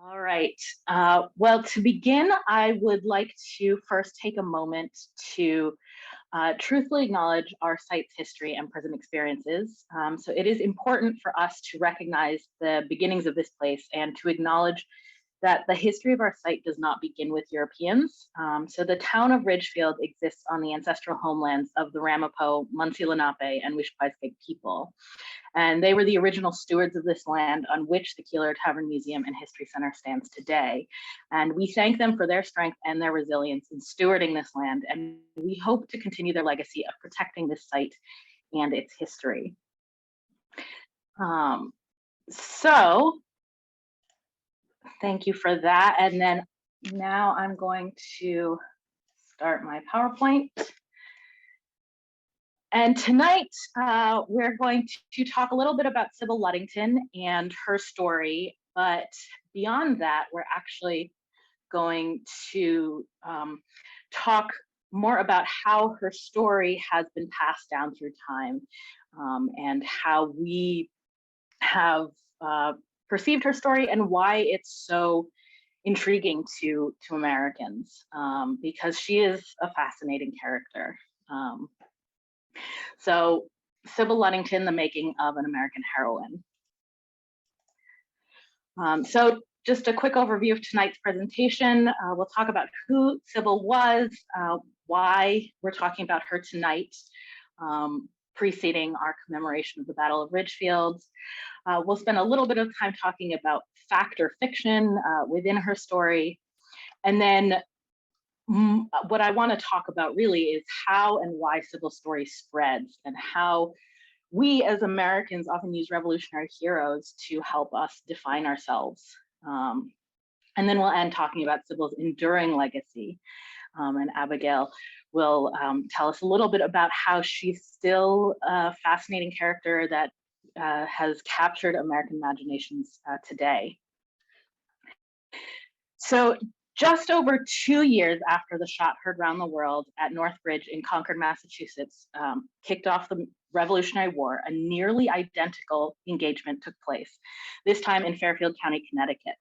All right. Well, to begin, I would like to first take a moment to truthfully acknowledge our site's history and present experiences. So it is important for us to recognize the beginnings of this place and to acknowledge that the history of our site does not begin with Europeans. So the town of Ridgefield exists on the ancestral homelands of the Ramapo, Munsee Lenape, and Wishpaiskeg people. And they were the original stewards of this land on which the Keeler Tavern Museum and History Center stands today. And we thank them for their strength and their resilience in stewarding this land. And we hope to continue their legacy of protecting this site and its history. So thank you for that. And then now I'm going to start my PowerPoint. And tonight, we're going to talk a little bit about Sybil Ludington and her story, but beyond that, we're actually going to talk more about how her story has been passed down through time and how we have perceived her story and why it's so intriguing to Americans, because she is a fascinating character. So Sybil Ludington, the making of an American heroine. So just a quick overview of tonight's presentation. We'll talk about who Sybil was, why we're talking about her tonight, preceding our commemoration of the Battle of Ridgefield. We'll spend a little bit of time talking about fact or fiction within her story. And then what I want to talk about really is how and why Sybil's story spreads and how we as Americans often use revolutionary heroes to help us define ourselves. And then we'll end talking about Sybil's enduring legacy. And Abigail will tell us a little bit about how she's still a fascinating character that has captured American imaginations today. So just over 2 years after the shot heard round the world at Northbridge in Concord, Massachusetts, kicked off the Revolutionary War, a nearly identical engagement took place, this time in Fairfield County, Connecticut.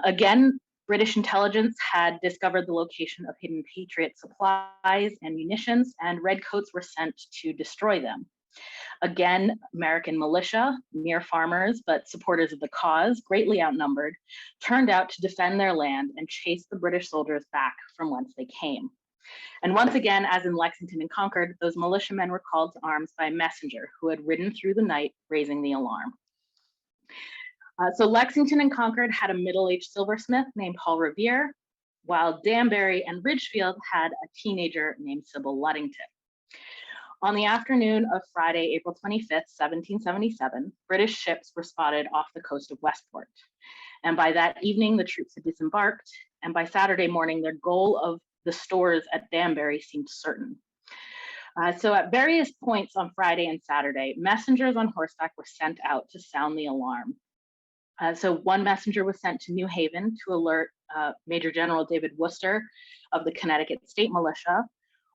Again, British intelligence had discovered the location of hidden Patriot supplies and munitions, and redcoats were sent to destroy them. Again, American militia, mere farmers, but supporters of the cause, greatly outnumbered, turned out to defend their land and chase the British soldiers back from whence they came. And once again, as in Lexington and Concord, those militiamen were called to arms by a messenger who had ridden through the night, raising the alarm. So Lexington and Concord had a middle-aged silversmith named Paul Revere, while Danbury and Ridgefield had a teenager named Sybil Ludington. On the afternoon of Friday, April 25th, 1777, British ships were spotted off the coast of Westport. And by that evening, the troops had disembarked, and by Saturday morning, their goal of the stores at Danbury seemed certain. So at various points on Friday and Saturday, messengers on horseback were sent out to sound the alarm. So one messenger was sent to New Haven to alert Major General David Worcester of the Connecticut State Militia.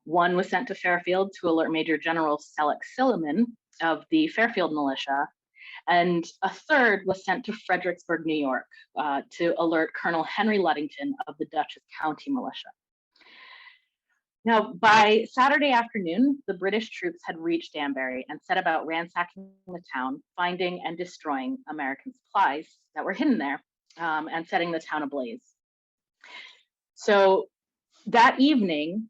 One was sent to Fairfield to alert Major General Selleck Silliman of the Fairfield Militia. And a third was sent to Fredericksburg, New York, to alert Colonel Henry Ludington of the Dutchess County Militia. Now, by Saturday afternoon, the British troops had reached Danbury and set about ransacking the town, finding and destroying American supplies that were hidden there, and setting the town ablaze. So that evening,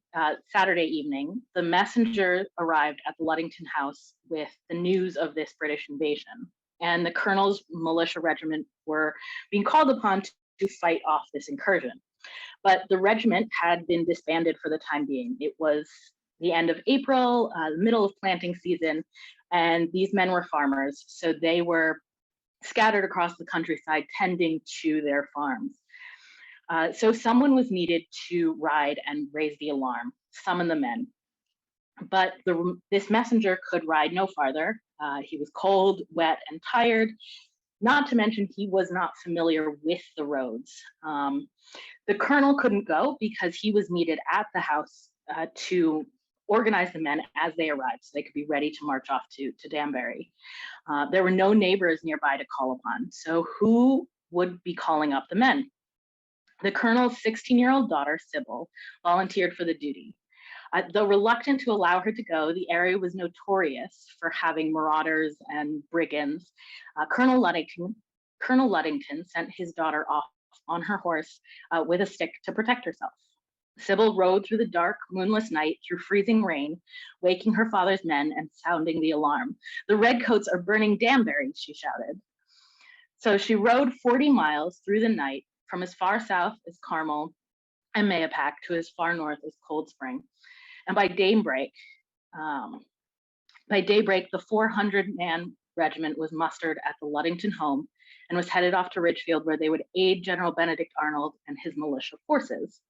Saturday evening, the messenger arrived at the Ludington house with the news of this British invasion, and the colonel's militia regiment were being called upon to fight off this incursion. But the regiment had been disbanded for the time being. It was the end of April, the middle of planting season, and these men were farmers, so they were scattered across the countryside tending to their farms. So someone was needed to ride and raise the alarm, summon the men. But this messenger could ride no farther. He was cold, wet, and tired, not to mention he was not familiar with the roads. The colonel couldn't go because he was needed at the house to organize the men as they arrived so they could be ready to march off to Danbury. There were no neighbors nearby to call upon. So who would be calling up the men. The colonel's 16-year-old daughter, Sybil, volunteered for the duty. Though reluctant to allow her to go, the area was notorious for having marauders and brigands. Colonel Ludington sent his daughter off on her horse with a stick to protect herself. Sybil rode through the dark, moonless night through freezing rain, waking her father's men and sounding the alarm. "The redcoats are burning Danbury," she shouted. So she rode 40 miles through the night from as far south as Carmel and Mayapack to as far north as Cold Spring. And by daybreak, the 400-man regiment was mustered at the Ludington home and was headed off to Ridgefield, where they would aid General Benedict Arnold and his militia forces.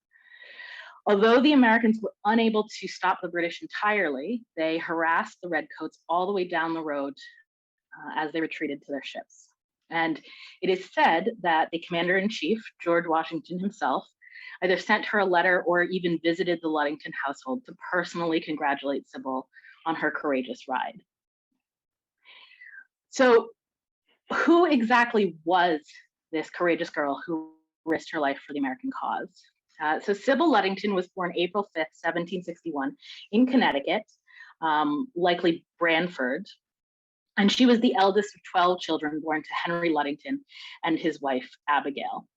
Although the Americans were unable to stop the British entirely, they harassed the redcoats all the way down the road as they retreated to their ships. And it is said that the commander-in-chief, George Washington himself, either sent her a letter or even visited the Ludington household to personally congratulate Sybil on her courageous ride. So who exactly was this courageous girl who risked her life for the American cause? So Sybil Ludington was born April 5th, 1761 in Connecticut, likely Branford. And she was the eldest of 12 children born to Henry Ludington and his wife, Abigail.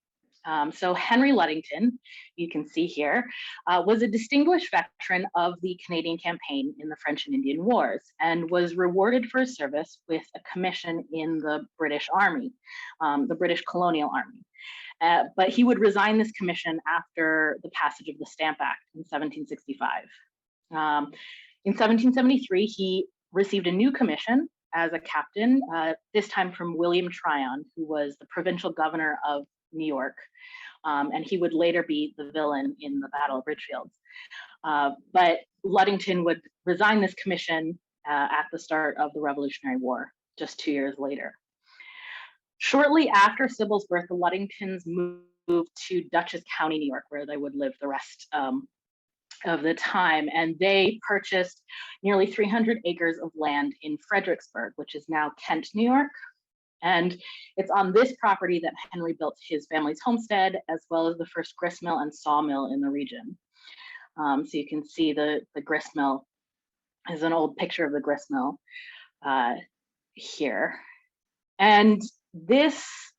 So Henry Ludington, you can see here, was a distinguished veteran of the Canadian campaign in the French and Indian Wars and was rewarded for his service with a commission in the British Army, the British Colonial Army. But he would resign this commission after the passage of the Stamp Act in 1765. In 1773, he received a new commission as a captain, this time from William Tryon, who was the provincial governor of New York, and he would later be the villain in the Battle of Ridgefield. But Ludington would resign this commission at the start of the Revolutionary War, just 2 years later. Shortly after Sybil's birth, the Ludingtons moved to Dutchess County, New York, where they would live the rest of the time, and they purchased nearly 300 acres of land in Fredericksburg, which is now Kent, New York. And it's on this property that Henry built his family's homestead, as well as the first gristmill and sawmill in the region. So you can see the gristmill is an old picture of the gristmill here. And this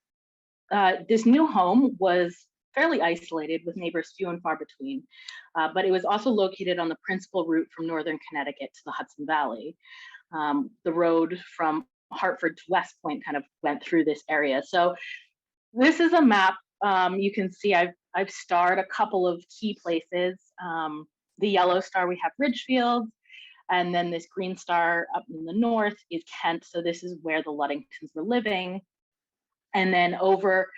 new home was fairly isolated with neighbors few and far between, but it was also located on the principal route from northern Connecticut to the Hudson Valley. The road from Hartford to West Point kind of went through this area. So this is a map. You can see I've starred a couple of key places. The yellow star, we have Ridgefield, and then this green star up in the north is Kent. So this is where the Ludingtons were living. And then over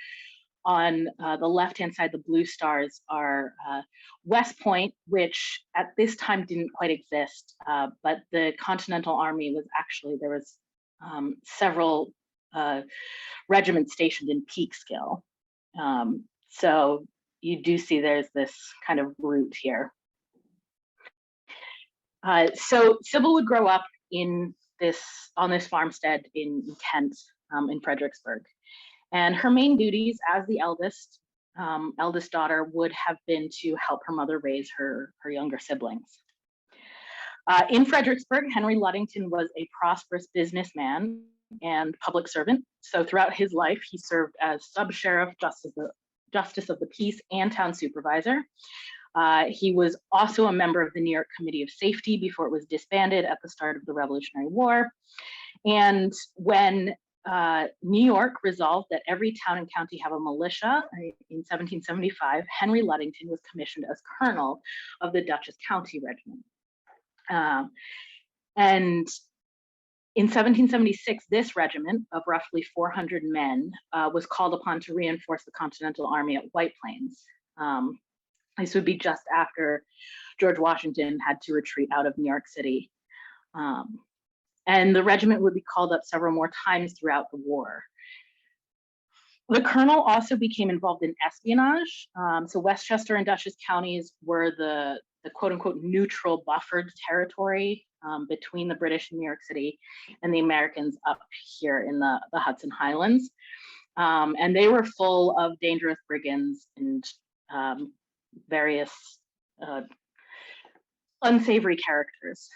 on the left-hand side, the blue stars are West Point, which at this time didn't quite exist, but the Continental Army was actually, there was several regiments stationed in Peekskill. So you do see there's this kind of route here. So Sybil would grow up on this farmstead in Kent, in Fredericksburg. And her main duties as the eldest daughter would have been to help her mother raise her younger siblings. In Fredericksburg, Henry Ludington was a prosperous businessman and public servant. So throughout his life, he served as sub-sheriff, justice of the peace, and town supervisor. He was also a member of the New York Committee of Safety before it was disbanded at the start of the Revolutionary War. And when New York resolved that every town and county have a militia in 1775, Henry Ludington was commissioned as colonel of the Dutchess County Regiment. And in 1776, this regiment of roughly 400 men was called upon to reinforce the Continental Army at White Plains. This would be just after George Washington had to retreat out of New York City. And the regiment would be called up several more times throughout the war. The colonel also became involved in espionage. So Westchester and Dutchess counties were the quote unquote neutral buffered territory between the British in New York City and the Americans up here in the Hudson Highlands. And they were full of dangerous brigands and various unsavory characters.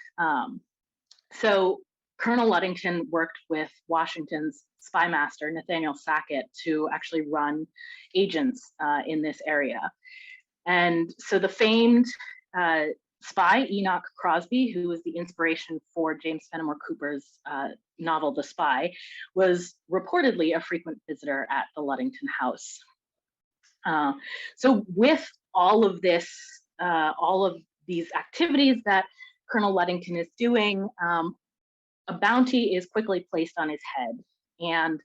So Colonel Ludington worked with Washington's spy master, Nathaniel Sackett, to actually run agents in this area. And so the famed spy, Enoch Crosby, who was the inspiration for James Fenimore Cooper's novel, The Spy, was reportedly a frequent visitor at the Ludington house. So with all of this, all of these activities that Colonel Ludington is doing, a bounty is quickly placed on his head. And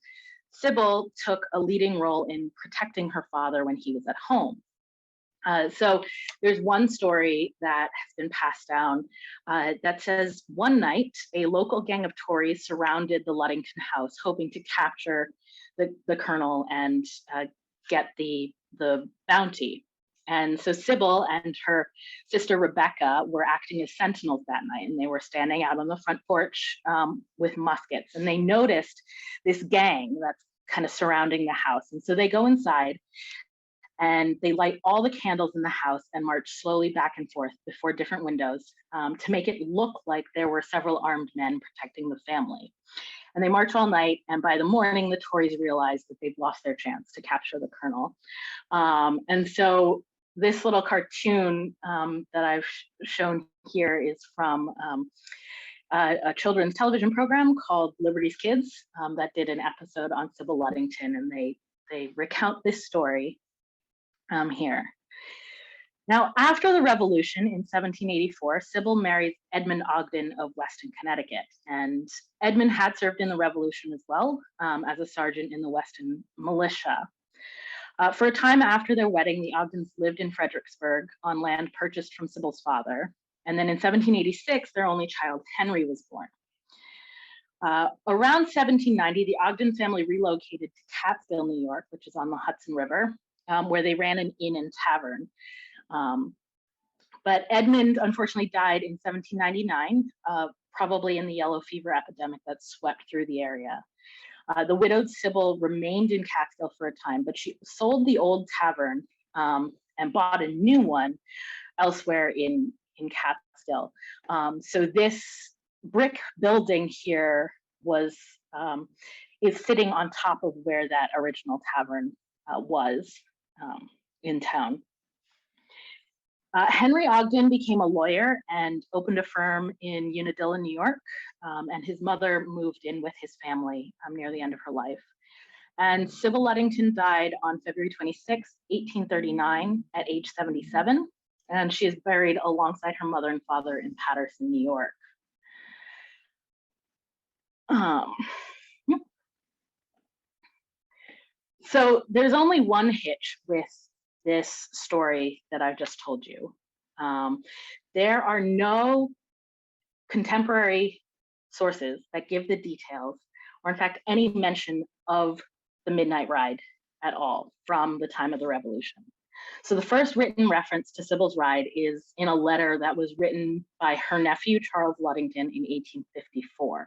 Sybil took a leading role in protecting her father when he was at home. So there's one story that has been passed down that says one night, a local gang of Tories surrounded the Ludington house, hoping to capture the colonel and get the bounty. And so Sybil and her sister Rebecca were acting as sentinels that night, and they were standing out on the front porch with muskets, and they noticed this gang that's kind of surrounding the house. And so they go inside and they light all the candles in the house and march slowly back and forth before different windows to make it look like there were several armed men protecting the family. And they march all night, and by the morning, the Tories realize that they've lost their chance to capture the colonel. And so this little cartoon that I've shown here is from a children's television program called Liberty's Kids that did an episode on Sybil Ludington, and they recount this story here. Now, after the Revolution in 1784, Sybil marries Edmund Ogden of Weston, Connecticut. And Edmund had served in the Revolution as well as a sergeant in the Weston militia. For a time after their wedding, the Ogdens lived in Fredericksburg on land purchased from Sybil's father. And then in 1786, their only child, Henry, was born. Around 1790, the Ogden family relocated to Catskill, New York, which is on the Hudson River, where they ran an inn and tavern. But Edmund unfortunately died in 1799, probably in the yellow fever epidemic that swept through the area. The widowed Sybil remained in Catskill for a time, but she sold the old tavern and bought a new one elsewhere in Catskill. So this brick building here is sitting on top of where that original tavern was in town. Henry Ogden became a lawyer and opened a firm in Unadilla, New York, and his mother moved in with his family near the end of her life. And Sybil Ludington died on February 26, 1839, at age 77, and she is buried alongside her mother and father in Paterson, New York. So there's only one hitch with this story that I've just told you. There are no contemporary sources that give the details, or in fact, any mention of the Midnight Ride at all from the time of the Revolution. So the first written reference to Sybils Ride is in a letter that was written by her nephew, Charles Ludington, in 1854.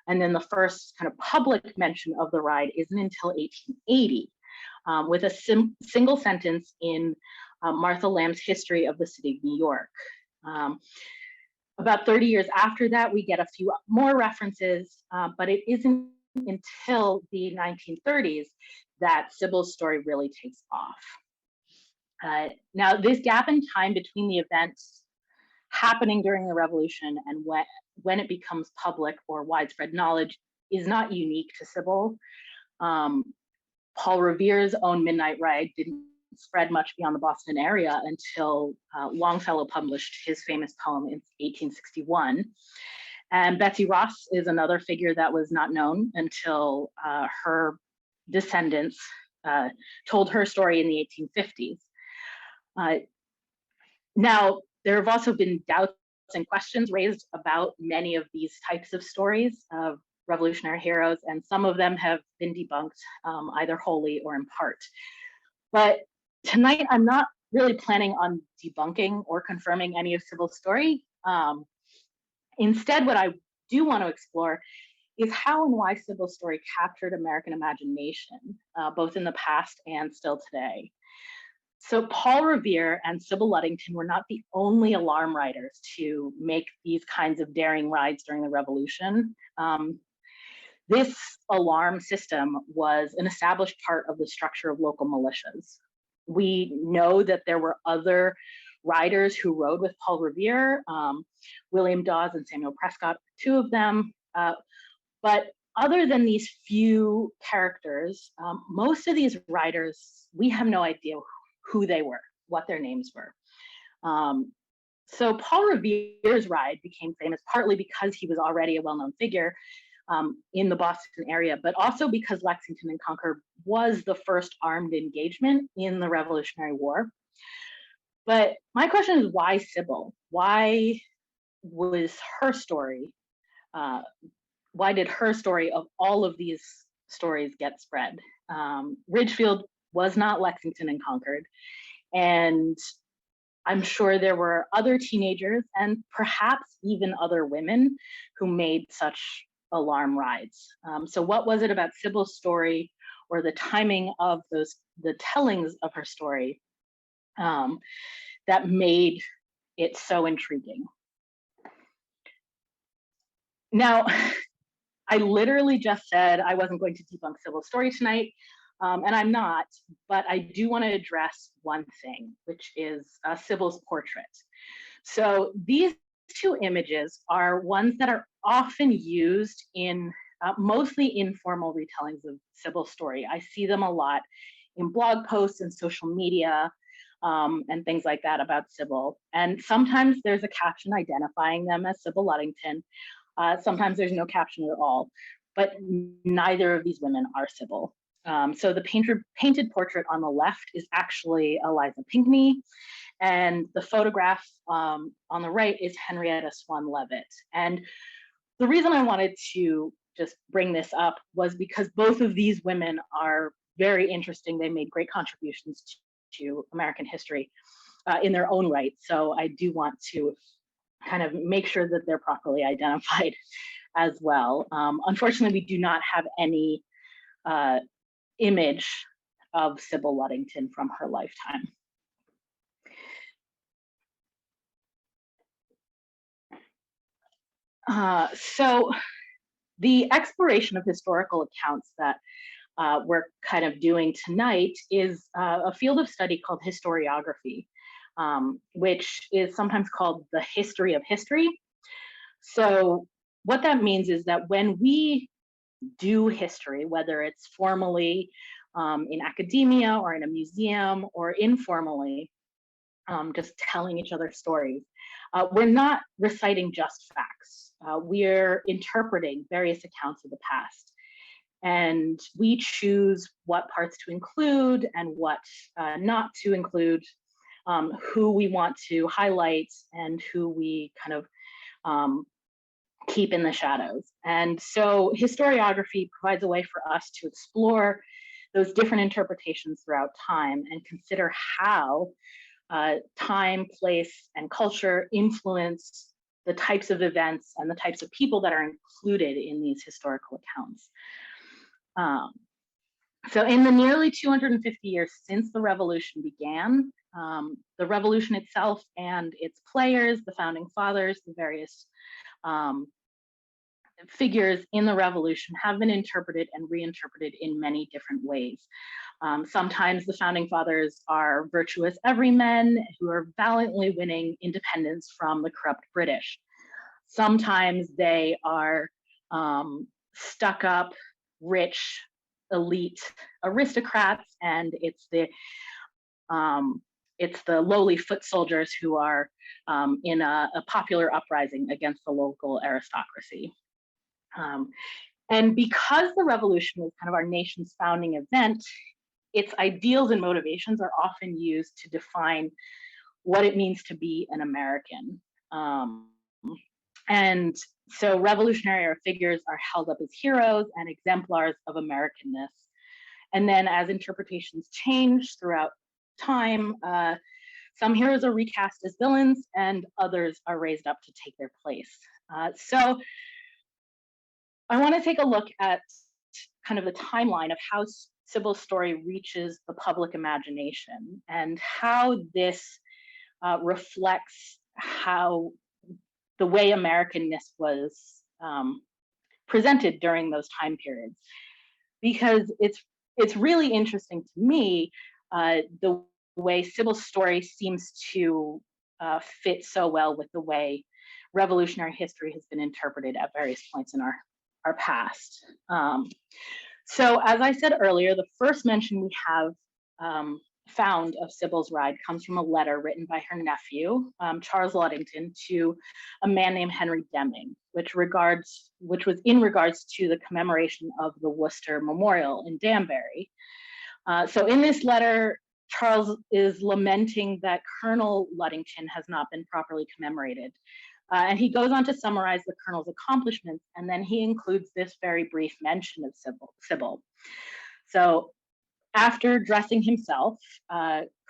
And then the first kind of public mention of the ride isn't until 1880. With a single sentence in Martha Lamb's History of the City of New York. About 30 years after that, we get a few more references, but it isn't until the 1930s that Sybil's story really takes off. Now, this gap in time between the events happening during the Revolution and when it becomes public or widespread knowledge is not unique to Sybil. Paul Revere's own Midnight Ride didn't spread much beyond the Boston area until Longfellow published his famous poem in 1861. And Betsy Ross is another figure that was not known until her descendants told her story in the 1850s. Now, there have also been doubts and questions raised about many of these types of stories of revolutionary heroes, and some of them have been debunked either wholly or in part. But tonight, I'm not really planning on debunking or confirming any of Sybil's story. Instead, what I do want to explore is how and why Sybil's story captured American imagination, both in the past and still today. So Paul Revere and Sybil Ludington were not the only alarm riders to make these kinds of daring rides during the Revolution. This alarm system was an established part of the structure of local militias. We know that there were other riders who rode with Paul Revere, William Dawes and Samuel Prescott, two of them. But other than these few characters, most of these riders, we have no idea who they were, what their names were. So Paul Revere's ride became famous partly because he was already a well-known figure in the Boston area, but also because Lexington and Concord was the first armed engagement in the Revolutionary War. But my question is, why Sybil? Why was her story, why did her story of all of these stories get spread? Ridgefield was not Lexington and Concord, and I'm sure there were other teenagers and perhaps even other women who made such alarm rides. So what was it about Sybil's story or the timing of the tellings of her story that made it so intriguing? Now, I literally just said I wasn't going to debunk Sybil's story tonight, and I'm not, but I do want to address one thing, which is Sybils Portrait. So these two images are ones that are often used in mostly informal retellings of Sybil's story. I see them a lot in blog posts and social media and things like that about Sybil. And sometimes there's a caption identifying them as Sybil Ludington. Sometimes there's no caption at all, but neither of these women are Sybil. So the painted portrait on the left is actually Eliza Pinckney, and the photograph on the right is Henrietta Swan Leavitt. And the reason I wanted to just bring this up was because both of these women are very interesting. They made great contributions to American history in their own right. So I do want to kind of make sure that they're properly identified as well. Unfortunately, we do not have any image of Sybil Ludington from her lifetime. So the exploration of historical accounts that we're kind of doing tonight is a field of study called historiography, which is sometimes called the history of history. So what that means is that when we do history, whether it's formally in academia or in a museum or informally, just telling each other stories, we're not reciting just facts. We're interpreting various accounts of the past. And we choose what parts to include and what not to include, who we want to highlight and who we kind of keep in the shadows. And so historiography provides a way for us to explore those different interpretations throughout time and consider how time, place, and culture influence the types of events and the types of people that are included in these historical accounts. So in the nearly 250 years since the revolution began, the revolution itself and its players, the founding fathers, the various figures in the revolution have been interpreted and reinterpreted in many different ways. Sometimes the founding fathers are virtuous everymen who are valiantly winning independence from the corrupt British. Sometimes they are stuck-up, rich, elite aristocrats, and it's the lowly foot soldiers who are in a popular uprising against the local aristocracy. And because the revolution was kind of our nation's founding event, its ideals and motivations are often used to define what it means to be an American. And so revolutionary figures are held up as heroes and exemplars of Americanness. And then as interpretations change throughout time, some heroes are recast as villains and others are raised up to take their place. So I want to take a look at kind of the timeline of how Sybil's story reaches the public imagination and how this reflects how the way Americanness was presented during those time periods. Because it's really interesting to me the way Sybil's story seems to fit so well with the way revolutionary history has been interpreted at various points in our past. So as I said earlier, the first mention we have found of Sybils Ride comes from a letter written by her nephew, Charles Ludington, to a man named Henry Deming, which was in regards to the commemoration of the Worcester Memorial in Danbury. So in this letter, Charles is lamenting that Colonel Ludington has not been properly commemorated. And he goes on to summarize the colonel's accomplishments, and then he includes this very brief mention of Sybil. So after dressing himself,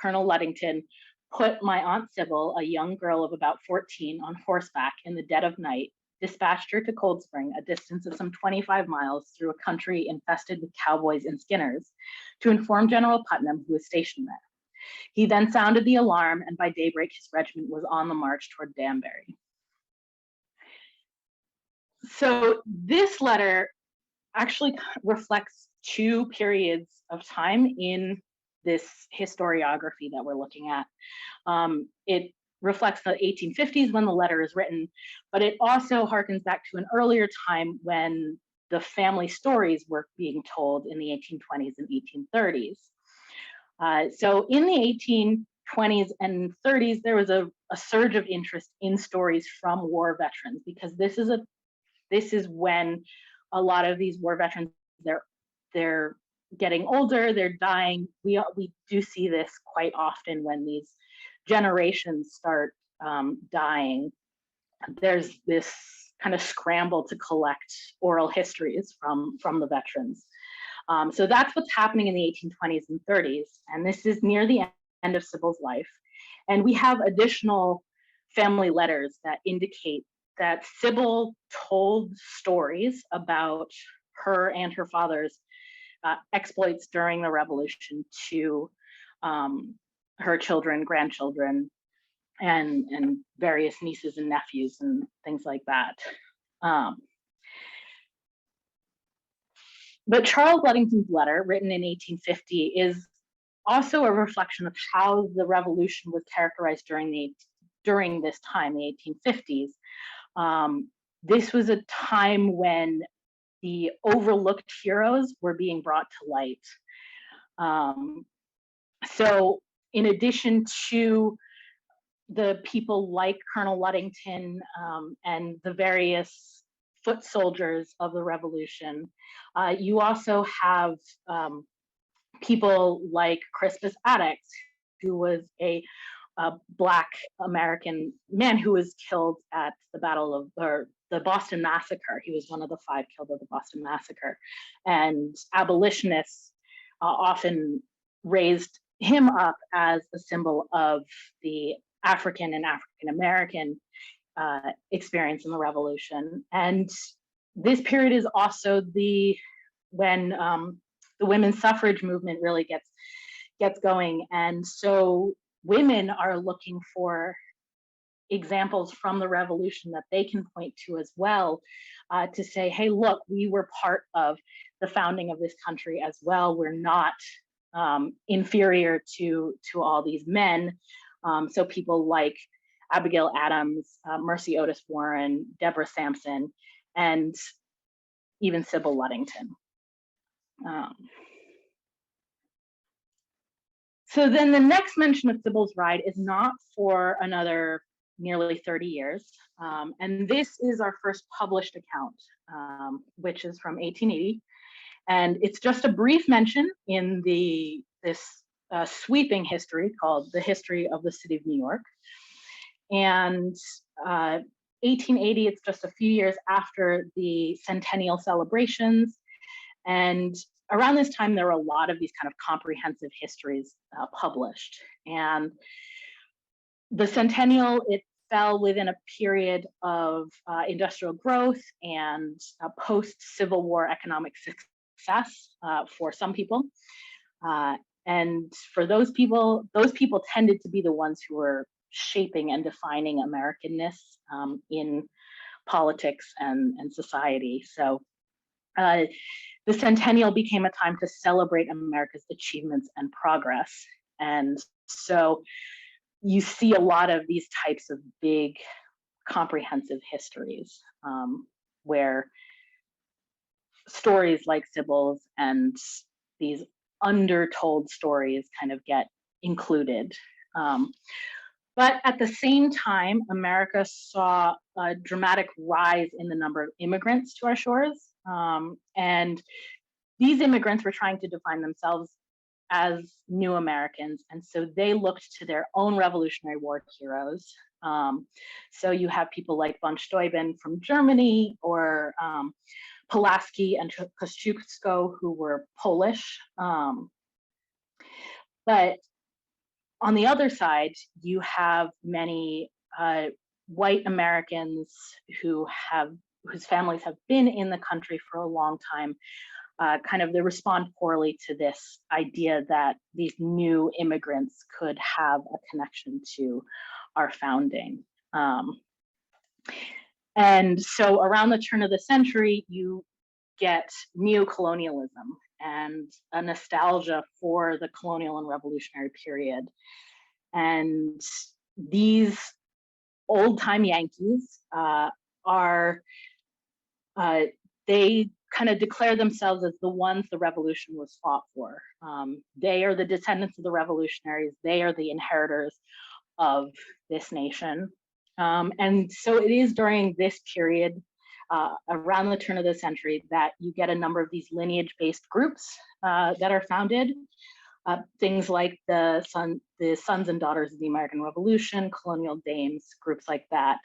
Colonel Ludington put my Aunt Sybil, a young girl of about 14, on horseback in the dead of night, dispatched her to Cold Spring, a distance of some 25 miles through a country infested with cowboys and skinners, to inform General Putnam, who was stationed there. He then sounded the alarm, and by daybreak, his regiment was on the march toward Danbury. So this letter actually reflects two periods of time in this historiography that we're looking at. It reflects the 1850s when the letter is written, but it also harkens back to an earlier time when the family stories were being told in the 1820s and 1830s. So in the 1820s and 30s, there was a surge of interest in stories from war veterans, because this is when a lot of these war veterans, they're getting older, they're dying. We do see this quite often when these generations start dying. There's this kind of scramble to collect oral histories from the veterans. So that's what's happening in the 1820s and 30s. And this is near the end of Sybil's life. And we have additional family letters that indicate that Sybil told stories about her and her father's exploits during the Revolution to her children, grandchildren, and various nieces and nephews and things like that. But Charles Ludington's letter, written in 1850, is also a reflection of how the Revolution was characterized during this time, the 1850s. This was a time when the overlooked heroes were being brought to light. So in addition to the people like Colonel Ludington and the various foot soldiers of the Revolution, you also have people like Crispus Attucks, who was a Black American man who was killed at the the Boston Massacre. He was one of the 5 killed at the Boston Massacre. And abolitionists often raised him up as a symbol of the African and African American experience in the Revolution. And this period is also when the women's suffrage movement really gets going. And so women are looking for examples from the Revolution that they can point to as well, to say, hey, look, we were part of the founding of this country as well. We're not inferior to all these men. So people like Abigail Adams, Mercy Otis Warren, Deborah Sampson, and even Sybil Ludington. So then the next mention of Sybils Ride is not for another nearly 30 years. And this is our first published account, which is from 1880. And it's just a brief mention in this sweeping history called The History of the City of New York. And 1880, it's just a few years after the centennial celebrations. And around this time, there were a lot of these kind of comprehensive histories published. And the centennial, it fell within a period of industrial growth and post-Civil War economic success for some people. And for those people tended to be the ones who were shaping and defining Americanness in politics and society. So the centennial became a time to celebrate America's achievements and progress. And so you see a lot of these types of big, comprehensive histories where stories like Sybils and these undertold stories kind of get included. But at the same time, America saw a dramatic rise in the number of immigrants to our shores. And these immigrants were trying to define themselves as new Americans. And so they looked to their own Revolutionary War heroes. So you have people like von Steuben from Germany, or Pulaski and Kosciuszko, who were Polish. But on the other side, you have many white Americans whose families have been in the country for a long time. They respond poorly to this idea that these new immigrants could have a connection to our founding. And so around the turn of the century, you get neocolonialism and a nostalgia for the colonial and revolutionary period. And these old-time Yankees they kind of declare themselves as the ones the revolution was fought for. They are the descendants of the revolutionaries. They are the inheritors of this nation. And so it is during this period, around the turn of the century, that you get a number of these lineage-based groups that are founded. Things like the Sons and Daughters of the American Revolution, Colonial Dames, groups like that.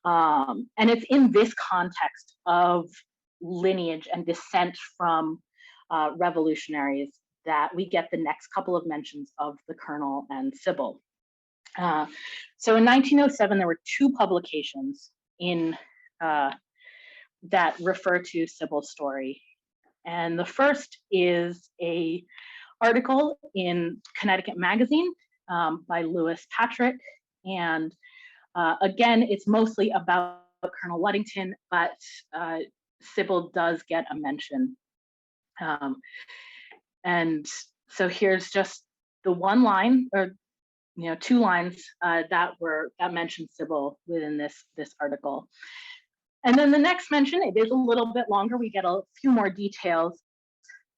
And it's in this context of lineage and descent from revolutionaries that we get the next couple of mentions of the Colonel and Sybil. So in 1907, there were two publications that refer to Sybil's story. And the first is an article in Connecticut Magazine by Lewis Patrick. And again, it's mostly about Colonel Ludington, but Sybil does get a mention. And so here's just the one line, or two lines that mentioned Sybil within this article. And then the next mention, it is a little bit longer. We get a few more details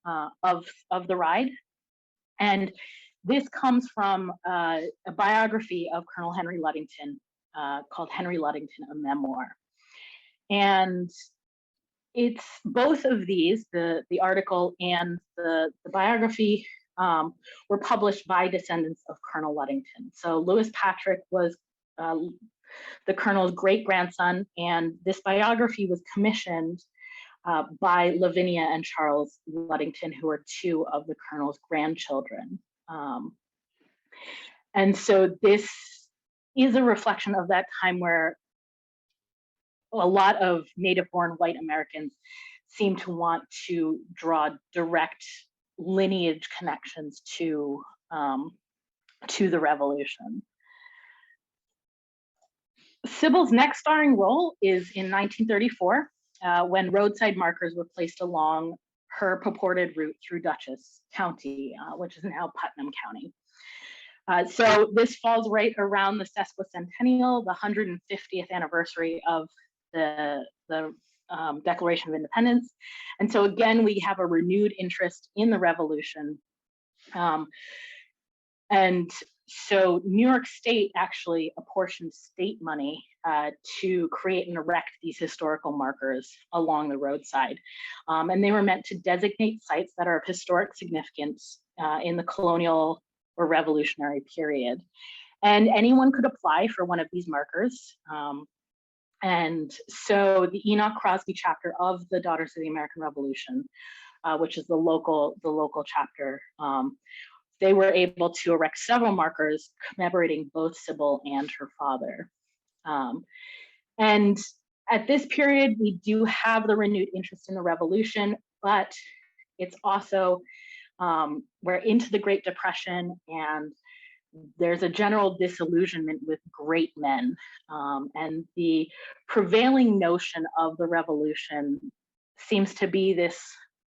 of the ride. And this comes from a biography of Colonel Henry Ludington called Henry Ludington, a Memoir. And it's both of these, the article and the biography, were published by descendants of Colonel Ludington. So Lewis Patrick was the Colonel's great-grandson, and this biography was commissioned by Lavinia and Charles Ludington, who are two of the Colonel's grandchildren. And so this is a reflection of that time where a lot of native-born white Americans seem to want to draw direct lineage connections to the revolution. Sybil's next starring role is in 1934, when roadside markers were placed along her purported route through Dutchess County, which is now Putnam County. So this falls right around the sesquicentennial, the 150th anniversary of the Declaration of Independence. And so again, we have a renewed interest in the revolution. And so New York State actually apportioned state money to create and erect these historical markers along the roadside. And they were meant to designate sites that are of historic significance in the colonial or revolutionary period. And anyone could apply for one of these markers. And so the Enoch Crosby chapter of the Daughters of the American Revolution, which is the local chapter, they were able to erect several markers commemorating both Sybil and her father. And at this period, we do have the renewed interest in the revolution, but it's also, we're into the Great Depression, and there's a general disillusionment with great men. And the prevailing notion of the revolution seems to be this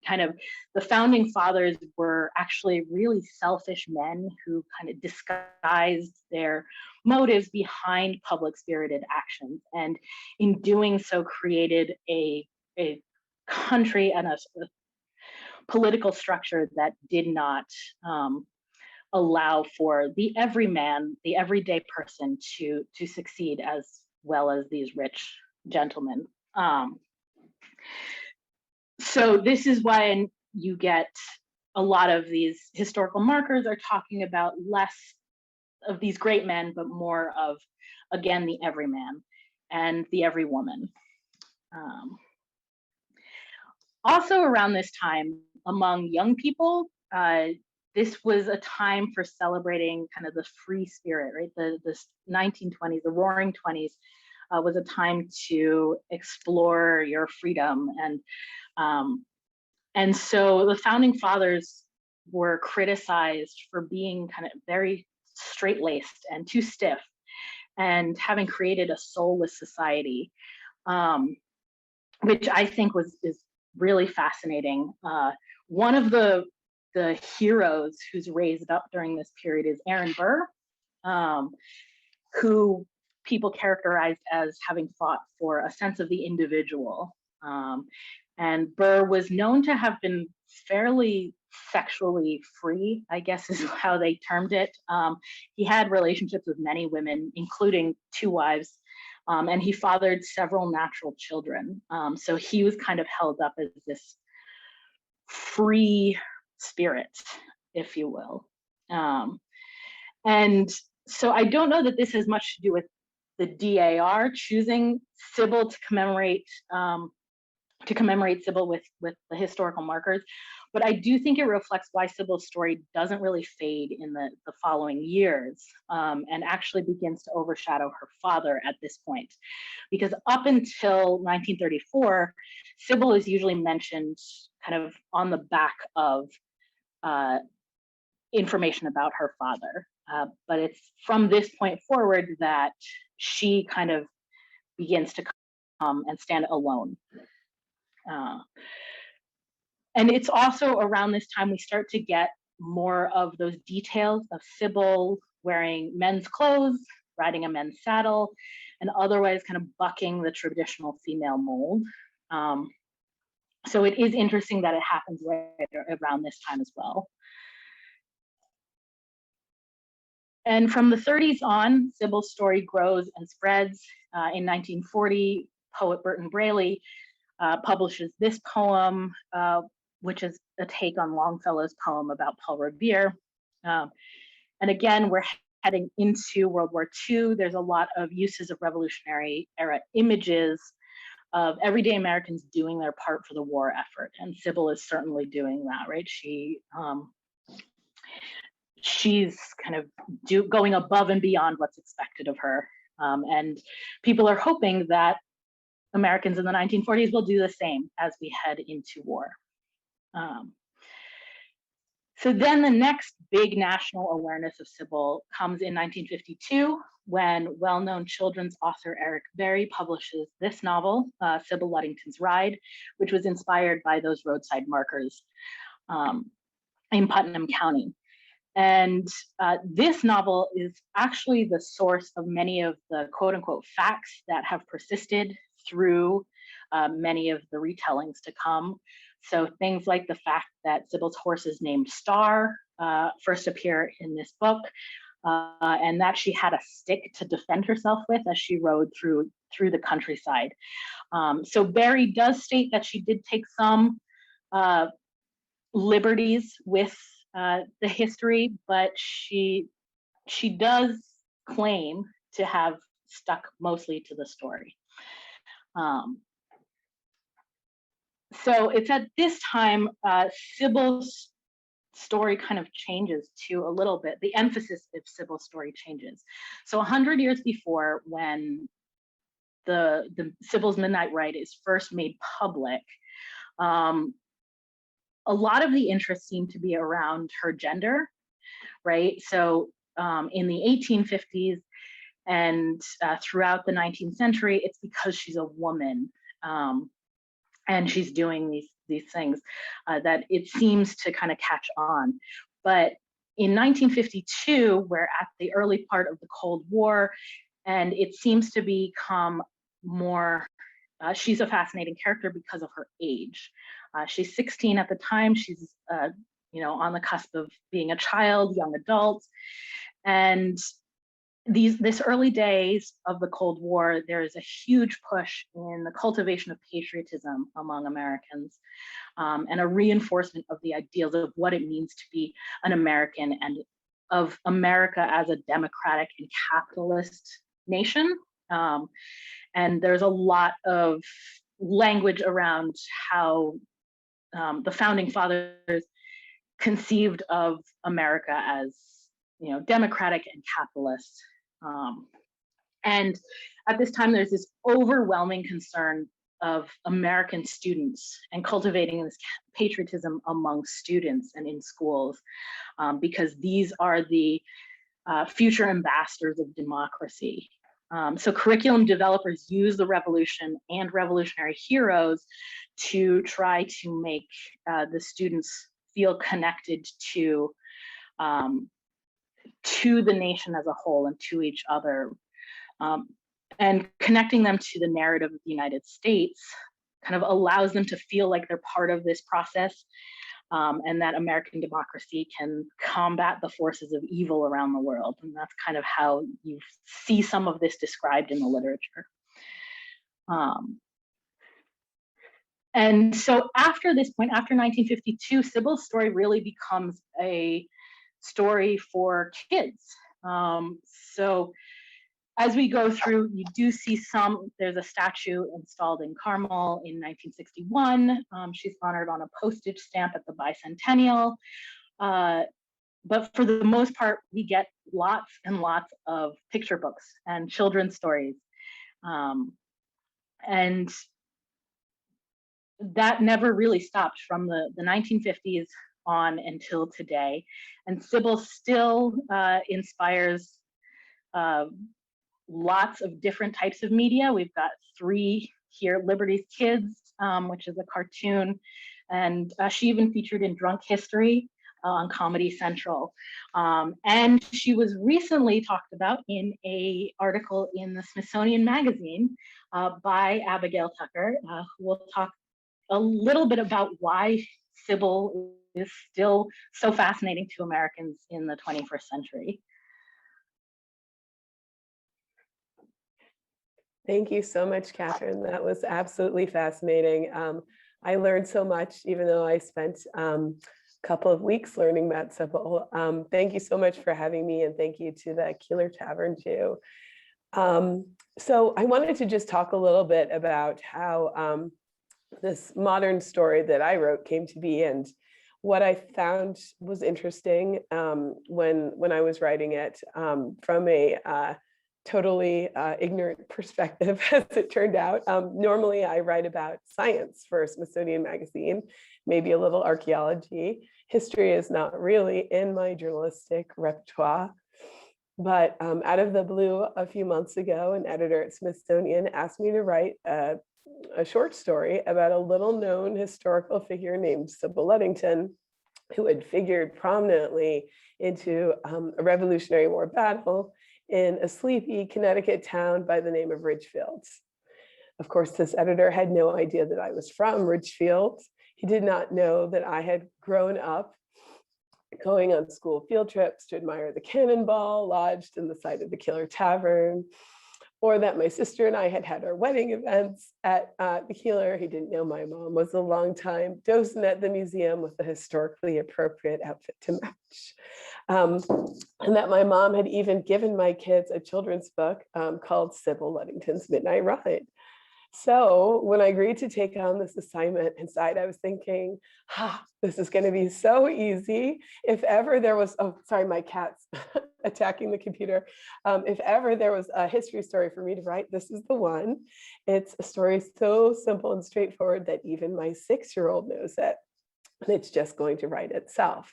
kind of, the founding fathers were actually really selfish men who kind of disguised their motives behind public spirited actions, and in doing so created a country and a political structure that did not allow for the everyman, the everyday person to succeed as well as these rich gentlemen. So this is why you get a lot of these historical markers are talking about less of these great men, but more of, again, the everyman and the everywoman. Also around this time, among young people, this was a time for celebrating kind of the free spirit, right? The 1920s, the roaring 20s, was a time to explore your freedom. And so the founding fathers were criticized for being kind of very straight-laced and too stiff, and having created a soulless society, which I think is really fascinating. One of the heroes who's raised up during this period is Aaron Burr, who people characterized as having fought for a sense of the individual. And Burr was known to have been fairly sexually free, I guess is how they termed it. He had relationships with many women, including 2 wives, and he fathered several natural children. So he was kind of held up as this free spirit, if you will. And so I don't know that this has much to do with the DAR choosing Sybil to commemorate Sybil with the historical markers, but I do think it reflects why Sybil's story doesn't really fade in the following years, and actually begins to overshadow her father at this point. Because up until 1934, Sybil is usually mentioned kind of on the back of information about her father. But it's from this point forward that she kind of begins to come and stand alone. And it's also around this time we start to get more of those details of Sybil wearing men's clothes, riding a men's saddle, and otherwise kind of bucking the traditional female mold. So it is interesting that it happens right around this time as well. And from the 30s on, Sybil's story grows and spreads. In 1940, poet Burton Braley publishes this poem, which is a take on Longfellow's poem about Paul Revere. And again, we're heading into World War II. There's a lot of uses of Revolutionary era images of everyday Americans doing their part for the war effort. And Sybil is certainly doing that, right? She's kind of going above and beyond what's expected of her. And people are hoping that Americans in the 1940s will do the same as we head into war. So then the next big national awareness of Sybil comes in 1952, when well-known children's author Eric Berry publishes this novel, Sybil Ludington's Ride, which was inspired by those roadside markers in Putnam County. And this novel is actually the source of many of the quote unquote facts that have persisted through many of the retellings to come. So things like the fact that Sybil's horse is named Star first appear in this book, and that she had a stick to defend herself with as she rode through the countryside. So Berry does state that she did take some liberties with the history, but she does claim to have stuck mostly to the story. So it's at this time Sybil's story kind of changes to a little bit. The emphasis of Sybil's story changes. So 100 years before, when the Sybils Midnight Ride is first made public, a lot of the interest seemed to be around her gender, right? So in the 1850s and throughout the 19th century, it's because she's a woman and she's doing these things that it seems to kind of catch on. But in 1952, we're at the early part of the Cold War, and it seems to become more, she's a fascinating character because of her age. She's 16 at the time. She's on the cusp of being a child, young adult. And this early days of the Cold War, there is a huge push in the cultivation of patriotism among Americans, and a reinforcement of the ideals of what it means to be an American and of America as a democratic and capitalist nation. And there's a lot of language around how the founding fathers conceived of America as, democratic and capitalist. And at this time, there's this overwhelming concern of American students and cultivating this patriotism among students and in schools, because these are the future ambassadors of democracy. So curriculum developers use the revolution and revolutionary heroes to try to make the students feel connected to the nation as a whole and to each other, and connecting them to the narrative of the United States kind of allows them to feel like they're part of this process, and that American democracy can combat the forces of evil around the world. And that's kind of how you see some of this described in the literature. And so after this point, after 1952, Sybil's story really becomes a story for kids. So as we go through, you do see there's a statue installed in Carmel in 1961. She's honored on a postage stamp at the bicentennial. But for the most part, we get lots and lots of picture books and children's stories. And that never really stopped from the 1950s on until today. And Sybil still inspires lots of different types of media. We've got 3 here, Liberty's Kids, which is a cartoon, and she even featured in Drunk History on Comedy Central. And she was recently talked about in an article in the Smithsonian Magazine by Abigail Tucker, who will talk a little bit about why Sybil is still so fascinating to Americans in the 21st century. Thank you so much, Catherine. That was absolutely fascinating. I learned so much, even though I spent a couple of weeks learning about Sybil. Thank you so much for having me, and thank you to the Keeler Tavern too. So I wanted to just talk a little bit about how this modern story that I wrote came to be, and what I found was interesting when I was writing it from a totally ignorant perspective, as it turned out. Normally I write about science for Smithsonian Magazine, maybe a little archaeology. History is not really in my journalistic repertoire. But out of the blue, a few months ago, an editor at Smithsonian asked me to write a short story about a little known historical figure named Sybil Ludington, who had figured prominently into a Revolutionary War battle in a sleepy Connecticut town by the name of Ridgefield. Of course, this editor had no idea that I was from Ridgefield. He did not know that I had grown up going on school field trips to admire the cannonball lodged in the site of the Keeler Tavern, or that my sister and I had had our wedding events at the Keeler. He didn't know my mom was a longtime docent at the museum with a historically appropriate outfit to match. And that my mom had even given my kids a children's book called Sybil Ludington's Midnight Ride. So when I agreed to take on this assignment inside, I was thinking, this is going to be so easy. If ever there was, oh, sorry, my cat's attacking the computer. If ever there was a history story for me to write, this is the one. It's a story so simple and straightforward that even my 6-year-old knows it. And it's just going to write itself.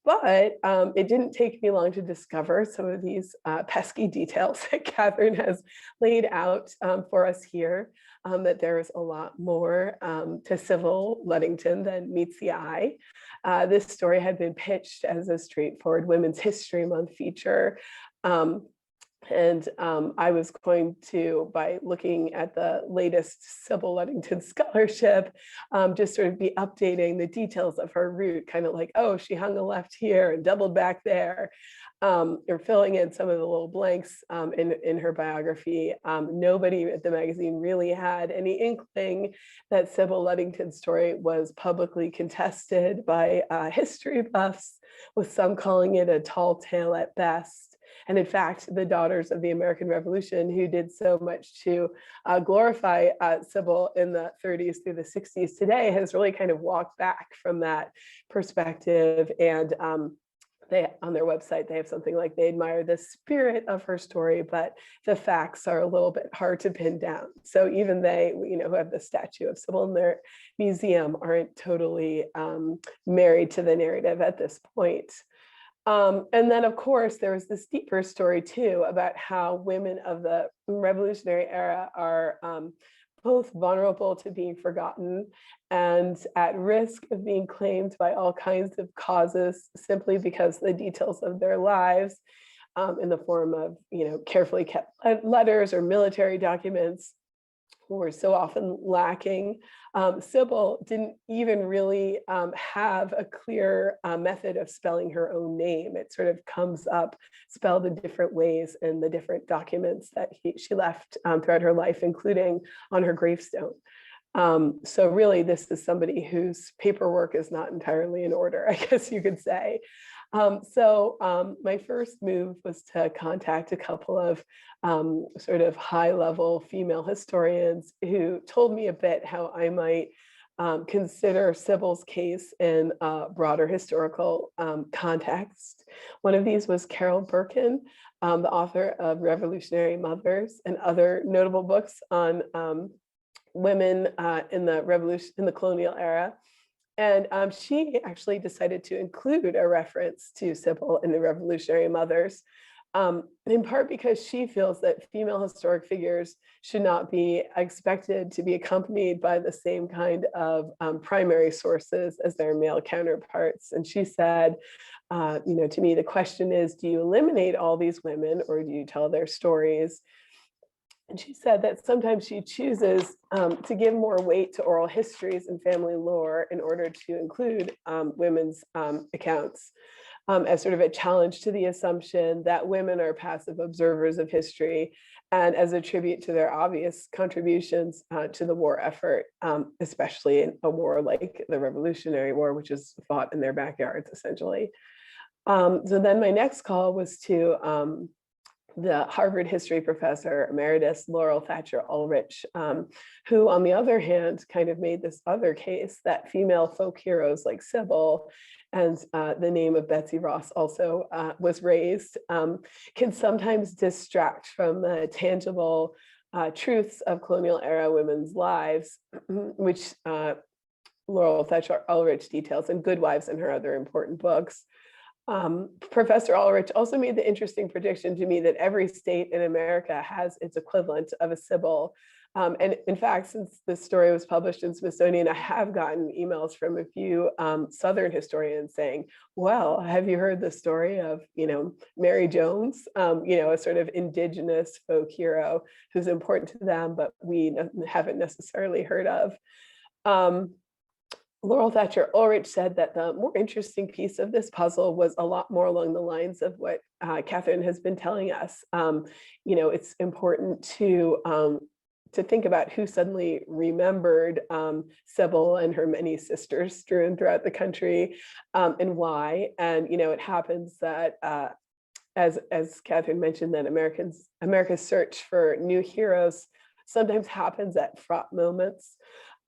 But it didn't take me long to discover some of these pesky details that Catherine has laid out for us here, that there is a lot more to Sybil Ludington than meets the eye. This story had been pitched as a straightforward Women's History Month feature. I was going to, by looking at the latest Sybil Ludington scholarship, just sort of be updating the details of her route, kind of like, oh, she hung a left here and doubled back there, or filling in some of the little blanks in her biography. Nobody at the magazine really had any inkling that Sybil Ludington's story was publicly contested by history buffs, with some calling it a tall tale at best. And in fact, the Daughters of the American Revolution, who did so much to glorify Sybil in the 30s through the 60s today, has really kind of walked back from that perspective. And they, on their website, they have something like, they admire the spirit of her story, but the facts are a little bit hard to pin down. So even they, who have the statue of Sybil in their museum, aren't totally married to the narrative at this point. And then, of course, there was this deeper story, too, about how women of the Revolutionary era are both vulnerable to being forgotten and at risk of being claimed by all kinds of causes simply because the details of their lives, in the form of, carefully kept letters or military documents, were so often lacking. Sybil didn't even really have a clear method of spelling her own name. It sort of comes up spelled in different ways in the different documents that she left throughout her life, including on her gravestone. So really, this is somebody whose paperwork is not entirely in order, I guess you could say. My first move was to contact a couple of sort of high-level female historians who told me a bit how I might consider Sybil's case in a broader historical context. One of these was Carol Birkin, the author of Revolutionary Mothers and other notable books on women in the colonial era. And she actually decided to include a reference to Sybil in the Revolutionary Mothers, in part because she feels that female historic figures should not be expected to be accompanied by the same kind of primary sources as their male counterparts. And she said, to me, the question is, do you eliminate all these women or do you tell their stories? And she said that sometimes she chooses to give more weight to oral histories and family lore in order to include women's accounts as sort of a challenge to the assumption that women are passive observers of history and as a tribute to their obvious contributions to the war effort, especially in a war like the Revolutionary War, which is fought in their backyards, essentially. So then my next call was to the Harvard history professor emeritus Laurel Thatcher Ulrich, who on the other hand kind of made this other case that female folk heroes like Sybil, and the name of Betsy Ross also was raised, can sometimes distract from the tangible truths of colonial era women's lives, which Laurel Thatcher Ulrich details in Good Wives and her other important books. Professor Ulrich also made the interesting prediction to me that every state in America has its equivalent of a Sybil. And in fact, since this story was published in Smithsonian, I have gotten emails from a few Southern historians saying, well, have you heard the story of, Mary Jones, a sort of indigenous folk hero who's important to them, but we haven't necessarily heard of. Laurel Thatcher Ulrich said that the more interesting piece of this puzzle was a lot more along the lines of what Catherine has been telling us. It's important to think about who suddenly remembered Sybil and her many sisters strewn throughout the country, and why. And it happens that as Catherine mentioned, that America's search for new heroes sometimes happens at fraught moments.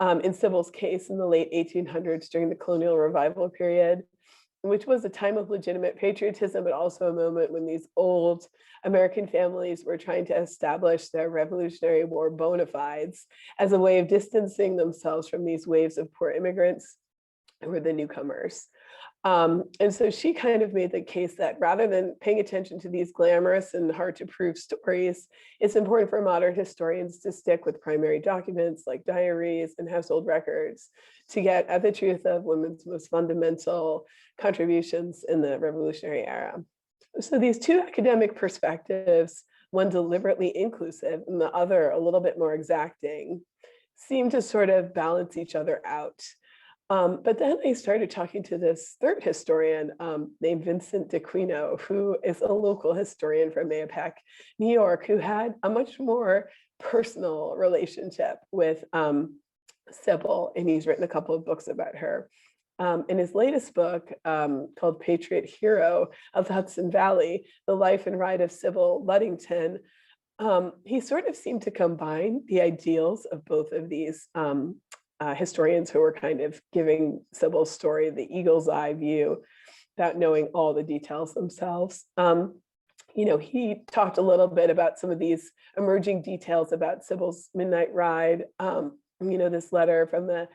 In Sybils' case in the late 1800s during the colonial revival period, which was a time of legitimate patriotism, but also a moment when these old American families were trying to establish their Revolutionary War bona fides as a way of distancing themselves from these waves of poor immigrants who were the newcomers. And so she kind of made the case that rather than paying attention to these glamorous and hard to prove stories, it's important for modern historians to stick with primary documents like diaries and household records to get at the truth of women's most fundamental contributions in the Revolutionary era. So these two academic perspectives, one deliberately inclusive and the other a little bit more exacting, seem to sort of balance each other out. But then I started talking to this third historian named Vincent de Quino, who is a local historian from Mahopac, New York, who had a much more personal relationship with Sybil, and he's written a couple of books about her. In his latest book called Patriot Hero of the Hudson Valley, The Life and Ride of Sybil Ludington, he sort of seemed to combine the ideals of both of these historians who were kind of giving Sybil's story the eagle's eye view without knowing all the details themselves. He talked a little bit about some of these emerging details about Sybil's midnight ride. This letter from the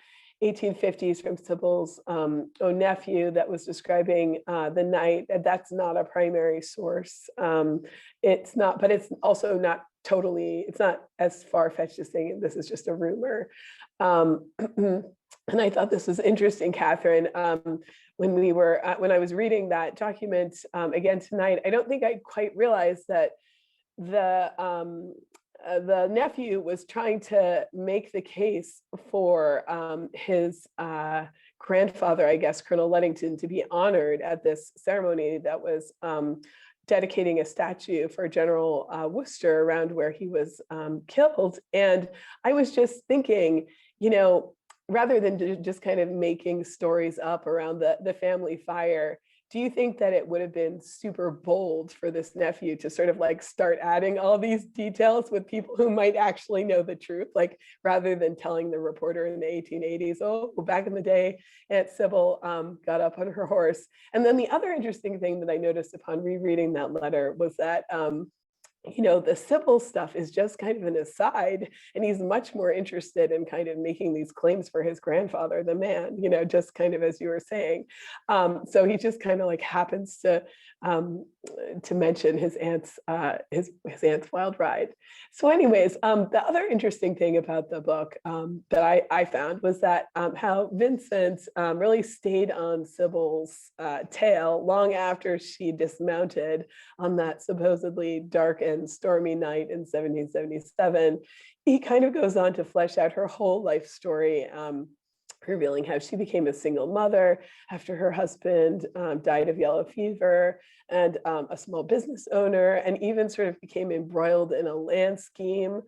1850s from Sybil's own nephew that was describing the night. That's not a primary source. It's not, but it's also not totally, it's not as far-fetched as saying this is just a rumor. And I thought this was interesting, Catherine. When I was reading that document again tonight, I don't think I quite realized that the nephew was trying to make the case for his grandfather, I guess, Colonel Ludington, to be honored at this ceremony that was dedicating a statue for General Worcester around where he was killed. And I was just thinking, rather than just kind of making stories up around the family fire, do you think that it would have been super bold for this nephew to sort of like start adding all these details with people who might actually know the truth, like rather than telling the reporter in the 1880s, oh, well, back in the day, Aunt Sybil got up on her horse. And then the other interesting thing that I noticed upon rereading that letter was that the Sybil stuff is just kind of an aside, and he's much more interested in kind of making these claims for his grandfather, the man, just kind of as you were saying. So he just kind of like happens to mention his aunt's wild ride. So anyways, the other interesting thing about the book that I found was that how Vincent really stayed on Sybil's tail long after she dismounted on that supposedly dark and stormy night in 1777. He kind of goes on to flesh out her whole life story, revealing how she became a single mother after her husband died of yellow fever, and a small business owner, and even sort of became embroiled in a land scheme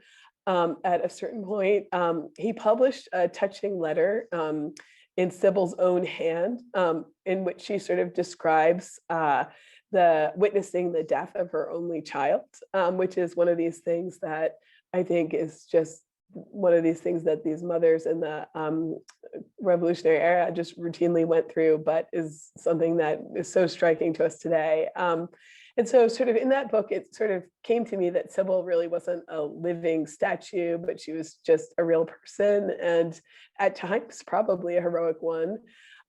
at a certain point. He published a touching letter in Sybil's own hand, in which she sort of describes witnessing the death of her only child, which is one of these things that I think is just one of these things that these mothers in the Revolutionary era just routinely went through, but is something that is so striking to us today. And so sort of in that book, it sort of came to me that Sybil really wasn't a living statue, but she was just a real person, and at times probably a heroic one.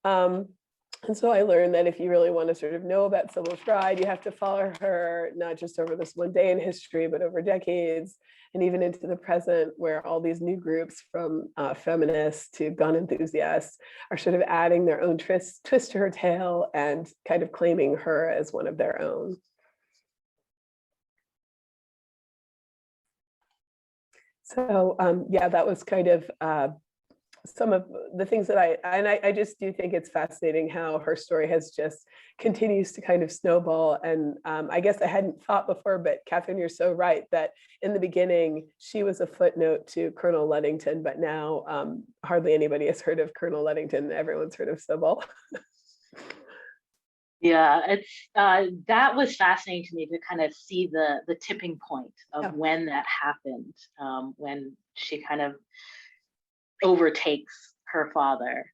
And so I learned that if you really want to sort of know about Sybils Ride, you have to follow her, not just over this one day in history, but over decades, and even into the present, where all these new groups from feminists to gun enthusiasts are sort of adding their own twist to her tale and kind of claiming her as one of their own. So yeah, that was kind of some of the things that I just do think it's fascinating how her story has just continues to kind of snowball. And I guess I hadn't thought before, but Catherine, you're so right that in the beginning, she was a footnote to Colonel Ludington, but now hardly anybody has heard of Colonel Ludington. Everyone's heard of Sybil. Yeah, it's that was fascinating to me to kind of see the tipping point of when that happened, when she kind of overtakes her father,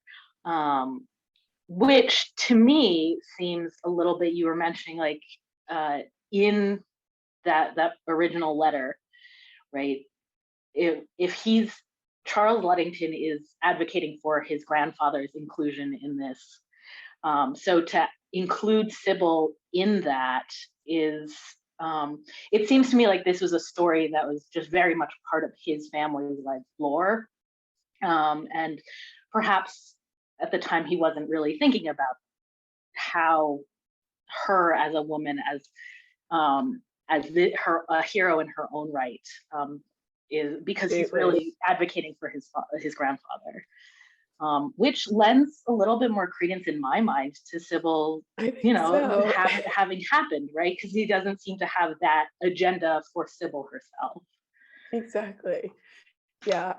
which to me seems a little bit, you were mentioning like in that original letter, right? If he's Charles Ludington is advocating for his grandfather's inclusion in this, so to include Sybil in that is, it seems to me like this was a story that was just very much part of his family's like lore, and perhaps at the time he wasn't really thinking about how her as a woman, her a hero in her own right, is because he's really advocating for his grandfather, which lends a little bit more credence in my mind to Sybil, having happened, right? Because he doesn't seem to have that agenda for Sybil herself. Exactly. Yeah,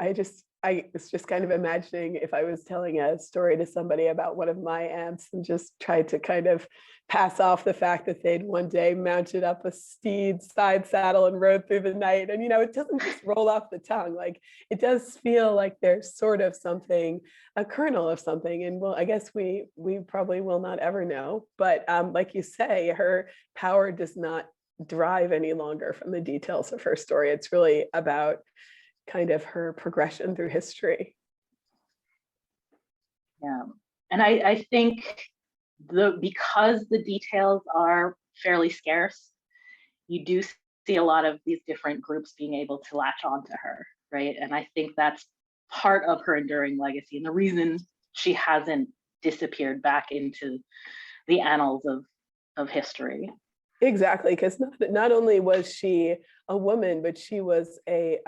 I was just kind of imagining if I was telling a story to somebody about one of my aunts and just tried to kind of pass off the fact that they'd one day mounted up a steed side saddle and rode through the night. And, it doesn't just roll off the tongue. Like, it does feel like there's sort of something, a kernel of something. And well, I guess we probably will not ever know. But like you say, her power does not derive any longer from the details of her story. It's really about kind of her progression through history. Yeah, and I think because the details are fairly scarce, you do see a lot of these different groups being able to latch on to her, right? And I think that's part of her enduring legacy and the reason she hasn't disappeared back into the annals of history. Exactly, because not only was she a woman, but she was a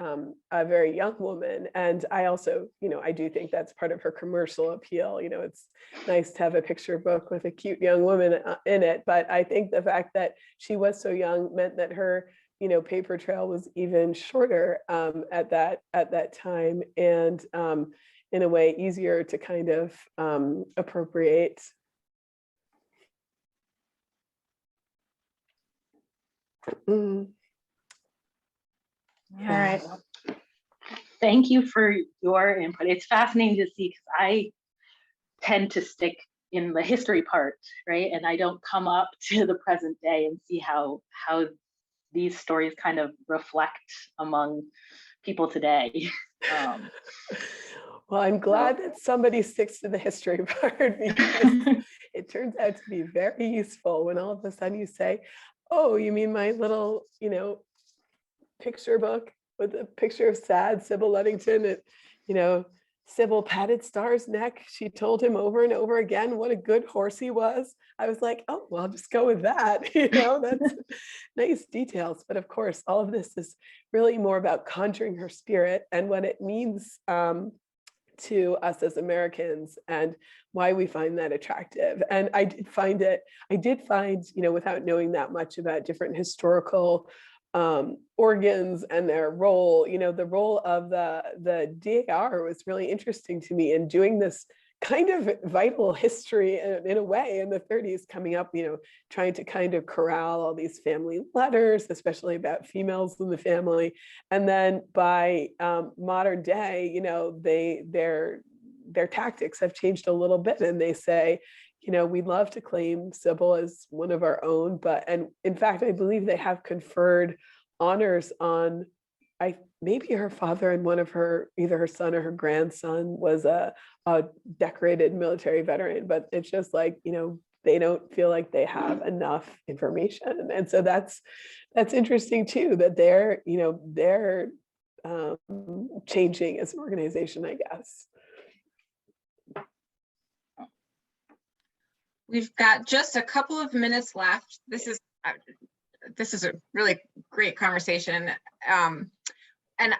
very young woman. And I also, I do think that's part of her commercial appeal. It's nice to have a picture book with a cute young woman in it. But I think the fact that she was so young meant that her, paper trail was even shorter at that time, and in a way easier to kind of appropriate. All right. Thank you for your input. It's fascinating to see because I tend to stick in the history part, right? And I don't come up to the present day and see how these stories kind of reflect among people today. Well, I'm glad that somebody sticks to the history part because it turns out to be very useful when all of a sudden you say, oh, you mean my little, picture book with a picture of sad Sybil Ludington, Sybil patted Star's neck. She told him over and over again what a good horse he was. I was like, oh, well, I'll just go with that. That's nice details. But of course, all of this is really more about conjuring her spirit and what it means to us as Americans and why we find that attractive. And I did find, without knowing that much about different historical organs and their role, the role of the DAR was really interesting to me in doing this kind of vital history in a way in the 30s, coming up, trying to kind of corral all these family letters, especially about females in the family. And then by modern day, their tactics have changed a little bit, and they say, we'd love to claim Sybil as one of our own, and in fact, I believe they have conferred honors on maybe her father, and one of her, either her son or her grandson was a decorated military veteran, but it's just like, they don't feel like they have enough information. And so that's interesting too, that they're changing as an organization, I guess. We've got just a couple of minutes left. This is a really great conversation. And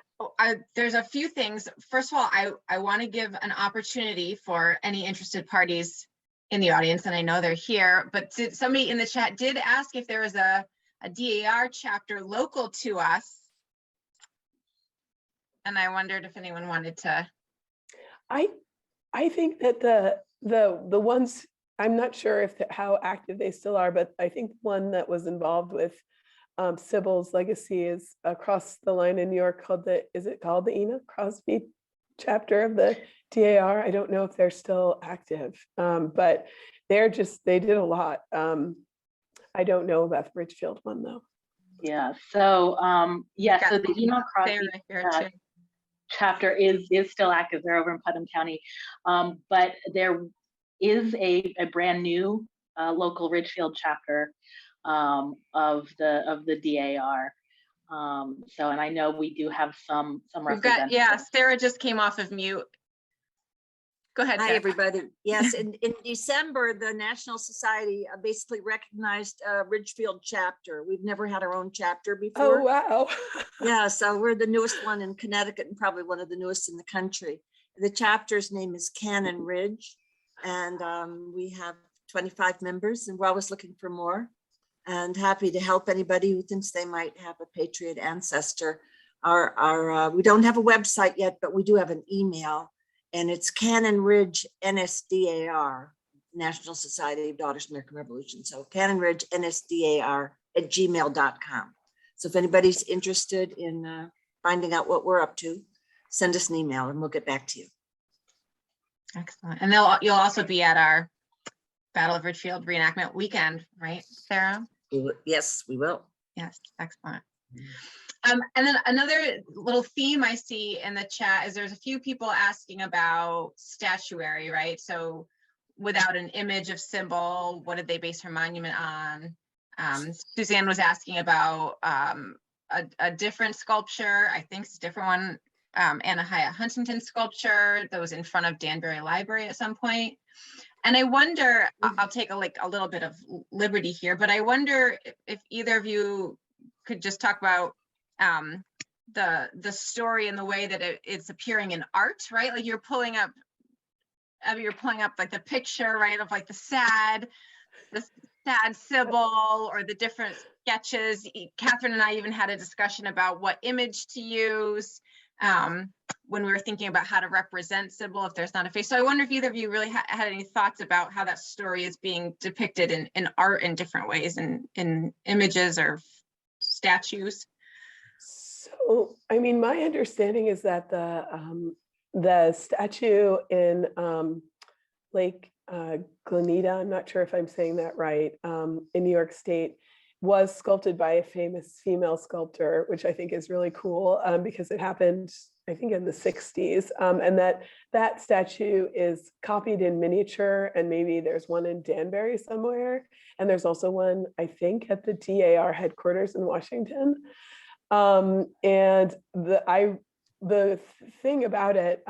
there's a few things. First of all, I want to give an opportunity for any interested parties in the audience, and I know they're here, but somebody in the chat did ask if there was a DAR chapter local to us. And I wondered if anyone wanted to. I think that the ones I'm not sure if how active they still are, but I think one that was involved with Sybils Legacy is across the line in New York called is it called the Ena Crosby chapter of the DAR? I don't know if they're still active, but they did a lot. I don't know about the Ridgefield one though. Yeah, so so the Ena Crosby chapter is still active. They're over in Putnam County, but there is a brand new local Ridgefield chapter of the DAR. So, and I know we do have some representatives. Sarah just came off of mute. Go ahead, Sarah. Hi, everybody. Yes, in December, the National Society basically recognized Ridgefield chapter. We've never had our own chapter before. Oh, wow. Yeah, so we're the newest one in Connecticut and probably one of the newest in the country. The chapter's name is Cannon Ridge, and we have 25 members, and we're always looking for more, and happy to help anybody who thinks they might have a Patriot ancestor. We don't have a website yet, but we do have an email, and it's Cannon Ridge NSDAR, National Society of Daughters of American Revolution. So Cannon Ridge NSDAR @gmail.com. So if anybody's interested in finding out what we're up to, send us an email and we'll get back to you. Excellent. And you'll also be at our Battle of Ridgefield reenactment weekend, right, Sarah? Yes, we will. Yes, excellent. And then another little theme I see in the chat is there's a few people asking about statuary, right? So without an image of Sybil, what did they base her monument on? Suzanne was asking about a different sculpture. I think it's a different one. Anna Hyatt Huntington sculpture that was in front of Danbury Library at some point. And I wonder, I'll take a little bit of liberty here, but I wonder if either of you could just talk about the story and the way that it's appearing in art, right? Like you're pulling up like the picture, right, of like the sad Sybil or the different sketches. Catherine and I even had a discussion about what image to use when we were thinking about how to represent Sybil if there's not a face. So I wonder if either of you really had any thoughts about how that story is being depicted in art in different ways, in images or statues. So, I mean, my understanding is that the statue in Lake Glenita, I'm not sure if I'm saying that right, in New York State, was sculpted by a famous female sculptor, which I think is really cool because it happened, I think, in the 60s. And that statue is copied in miniature, and maybe there's one in Danbury somewhere. And there's also one, I think, at the DAR headquarters in Washington. And the thing about it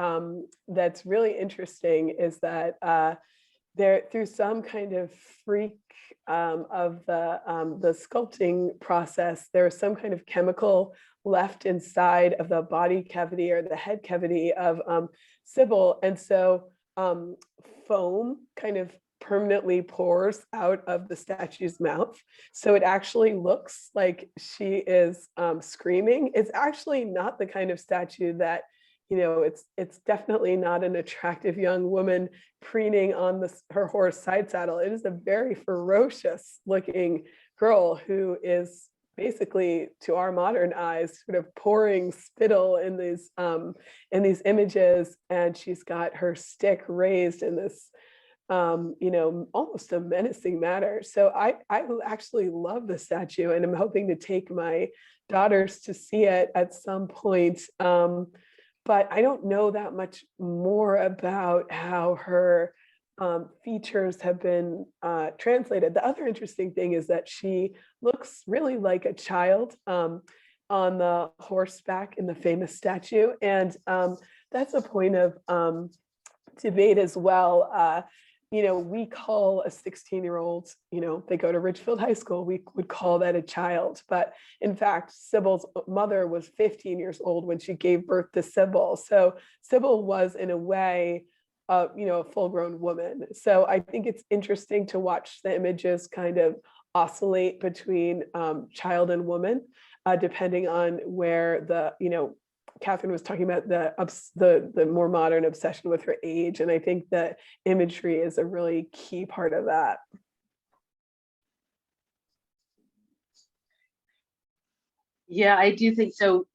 that's really interesting is that through some kind of freak of the sculpting process, there was some kind of chemical left inside of the body cavity or the head cavity of Sybil. And so foam kind of permanently pours out of the statue's mouth. So it actually looks like she is screaming. It's actually not the kind of statue that, you know, it's definitely not an attractive young woman preening on her horse side saddle. It is a very ferocious looking girl who is basically, to our modern eyes, sort of pouring spittle in these images, and she's got her stick raised in this you know, almost a menacing manner. So I actually love the statue, and I'm hoping to take my daughters to see it at some point. But I don't know that much more about how her features have been translated. The other interesting thing is that she looks really like a child on the horseback in the famous statue. And that's a point of debate as well. You know, we call a 16-year-old, you know, they go to Ridgefield High School, we would call that a child. But in fact, Sybil's mother was 15 years old when she gave birth to Sybil. So Sybil was, in a way, you know, a full-grown woman. So I think it's interesting to watch the images kind of oscillate between child and woman, depending on where the, you know, Catherine was talking about the more modern obsession with her age, and I think that imagery is a really key part of that. Yeah, I do think so.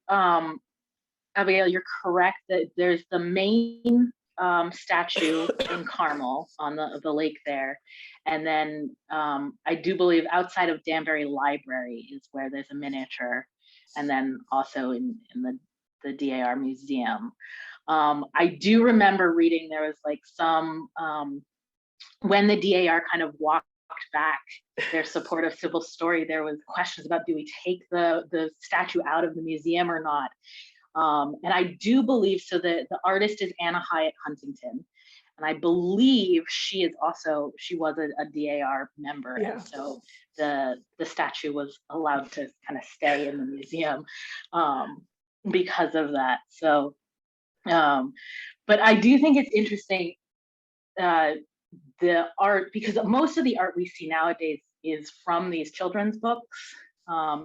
Abigail, you're correct that there's the main statue in Carmel on the lake there. And then I do believe outside of Danbury Library is where there's a miniature. And then also in the DAR museum. I do remember reading there was like some, when the DAR kind of walked back their support of Sybil's story, there was questions about, do we take the statue out of the museum or not? And I do believe, so the artist is Anna Hyatt Huntington. And I believe she was a DAR member. Yeah. And so the statue was allowed to kind of stay in the museum because of that. So, but I do think it's interesting, the art, because most of the art we see nowadays is from these children's books.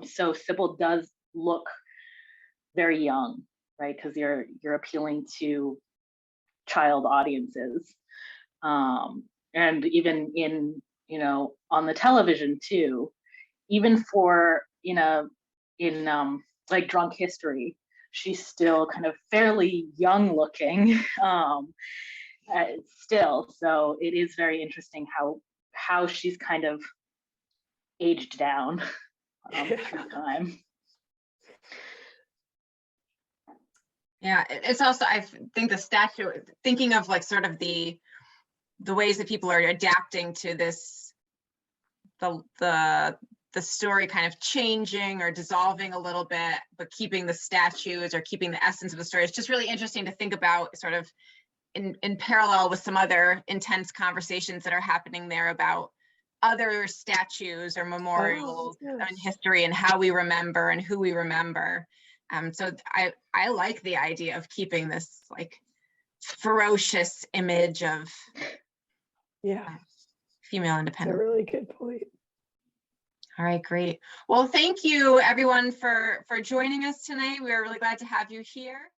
So Sybil does look very young, right? Because you're appealing to child audiences, and even in on the television too, even for in like Drunk History, she's still kind of fairly young looking still. So it is very interesting how she's kind of aged down through time. Yeah, it's also, I think the statue, thinking of like sort of the ways that people are adapting to this, the story kind of changing or dissolving a little bit, but keeping the statues or keeping the essence of the story. It's just really interesting to think about sort of in parallel with some other intense conversations that are happening there about other statues or memorials in history and how we remember and who we remember. So I like the idea of keeping this like ferocious image of female independence. That's a really good point. All right, great. Well, thank you everyone for joining us tonight. We are really glad to have you here.